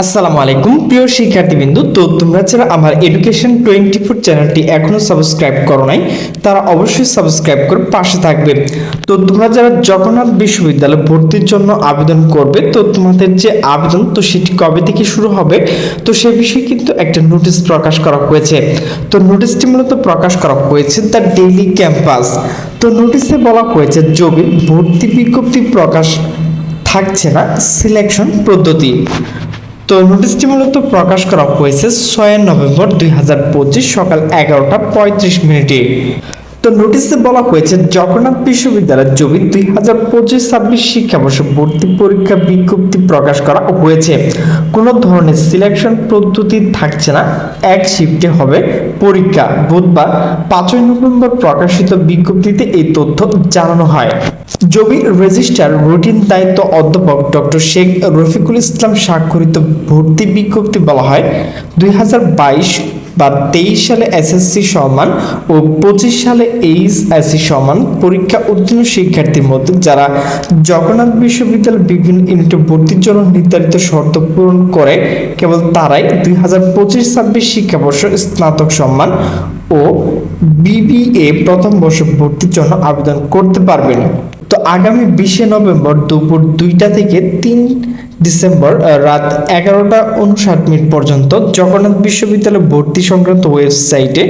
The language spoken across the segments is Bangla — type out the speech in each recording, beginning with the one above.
আসসালামু আলাইকুম প্রিয় শিক্ষার্থীবৃন্দ। তো তোমরা যারা আমার এডুকেশন 24 চ্যানেলটি এখনো সাবস্ক্রাইব করো নাই তারা অবশ্যই সাবস্ক্রাইব করে পাশে থাকবে। তো তোমরা যারা জগন্নাথ বিশ্ববিদ্যালয়ে ভর্তির জন্য আবেদন করবে, তো তোমাদের যে আবেদন তো সেটি কবে থেকে শুরু হবে তো সে বিষয়ে কিন্তু একটা নোটিশ প্রকাশ করা হয়েছে। তো নোটিশটি মূলত প্রকাশ করা হয়েছে দ্য ডেইলি ক্যাম্পাস। তো নোটিশে বলা হয়েছে জবির ভর্তি বিজ্ঞপ্তি প্রকাশ থাকছে না সিলেকশন পদ্ধতি। তো নোটিশটি মূলত প্রকাশ করা হয়েছে 6 নভেম্বর 2025 সকাল 11টা 35 মিনিটে। তো নোটিশে বলা হয়েছে জগন্নাথ বিশ্ববিদ্যালয়ের জবি 2025-26 শিক্ষাবর্ষে ভর্তি পরীক্ষা বিজ্ঞপ্তি প্রকাশ করা হয়েছে। কোনো ধরনের সিলেকশন পদ্ধতি থাকছে না, এক শিফটে হবে পরীক্ষা। বুধবার 5 নভেম্বর প্রকাশিত বিজ্ঞপ্তিতে এই তথ্য জানানো হয়। জবি রেজিস্ট্রার রুটিন দায়িত্ব অধ্যাপক ডক্টর শেখ রফিকুল ইসলাম স্বাক্ষরিত ভর্তি বিজ্ঞপ্তি বলা হয় 2022 বা 23 সালে এসএসসি সমান ও 25 সালে এইচএসসি সমান পরীক্ষা উত্তীর্ণ শিক্ষার্থীর মধ্যে যারা জগন্নাথ বিশ্ববিদ্যালয়ের বিভিন্ন ইউনিটে ভর্তির জন্য নির্ধারিত শর্ত পূরণ করে কেবল তারাই 2025-26 শিক্ষাবর্ষ স্নাতক সম্মান ও বিবিএ প্রথম বর্ষ ভর্তির জন্য আবেদন করতে পারবেন। তো আগামী 20 নভেম্বর দুপুর 2টা থেকে 3 ডিসেম্বর রাত 11টা 59 মিনিট পর্যন্ত জগন্নাথ বিশ্ববিদ্যালয় ভর্তি সংক্রান্ত ওয়েবসাইটে,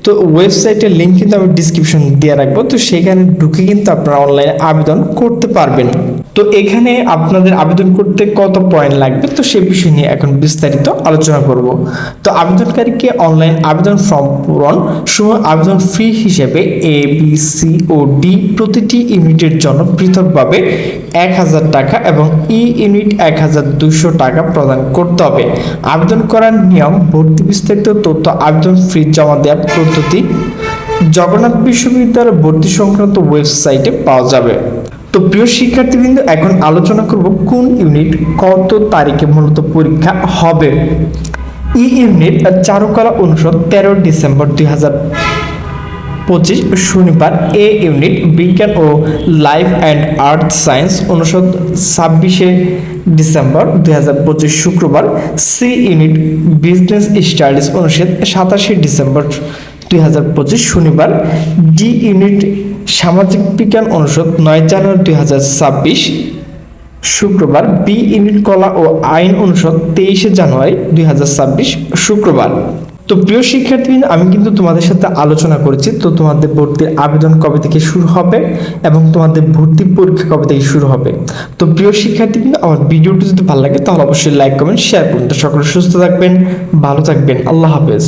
তো ওয়েবসাইটের লিঙ্ক কিন্তু আমি ডিসক্রিপশন দিয়ে রাখবো, তো সেখানে ঢুকে কিন্তু আপনারা অনলাইনে আবেদন করতে পারবেন। তো এখানে আপনাদের আবেদন করতে কত পয়েন্ট লাগবে তো সে বিষয় নিয়ে এখন বিস্তারিত আলোচনা করব। তো আবেদনকারীকে অনলাইন আবেদন ফর্ম পূরণ সময় আবেদন ফি হিসেবে A B C O D প্রতিটি ইউনিটের জন্য পৃথকভাবে 1000 টাকা এবং ই ইউনিট 1200 টাকা প্রদান করতে হবে। আবেদন করার নিয়ম, ভর্তি বিস্তারিত তথ্য, আবেদন ফি জমা দেওয়ার পদ্ধতি জগন্নাথ বিশ্ববিদ্যালয় ভর্তি সংক্রান্ত ওয়েবসাইটে পাওয়া যাবে। তো প্রিয় শিক্ষার্থীবৃন্দ, এখন আলোচনা করব কোন ইউনিট কত তারিখে মূলত পরীক্ষা হবে। ই ইউনিট চারুকলা অনুষদ 13 ডিসেম্বর 2025 শনিবার। এ ইউনিট বিজ্ঞান ও লাইফ অ্যান্ড আর্থ সায়েন্স অনুষদ 26 ডিসেম্বর 2025 শুক্রবার। সি ইউনিট বিজনেস স্টাডিজ অনুষদ 27 ডিসেম্বর 2025 শনিবার। ডি ইউনিট সামাজিক বিজ্ঞান অনুষদ 9 জানুয়ারি 2026 শুক্রবার। বি ইউনিট কলা ও আইন অনুষদ 23 জানুয়ারি 2026 শুক্রবার। তো প্রিয় শিক্ষার্থীবৃন্দ, আমি কিন্তু তোমাদের সাথে আলোচনা করেছি তো তোমাদের ভর্তির আবেদন কবে থেকে শুরু হবে এবং তোমাদের ভর্তি পরীক্ষা কবে থেকে শুরু হবে। তো প্রিয় শিক্ষার্থীবৃন্দ, আমার ভিডিওটি যদি ভালো লাগে তাহলে অবশ্যই লাইক কমেন্ট শেয়ার করুন। তো সকলে সুস্থ থাকবেন, ভালো থাকবেন, আল্লাহ হাফেজ।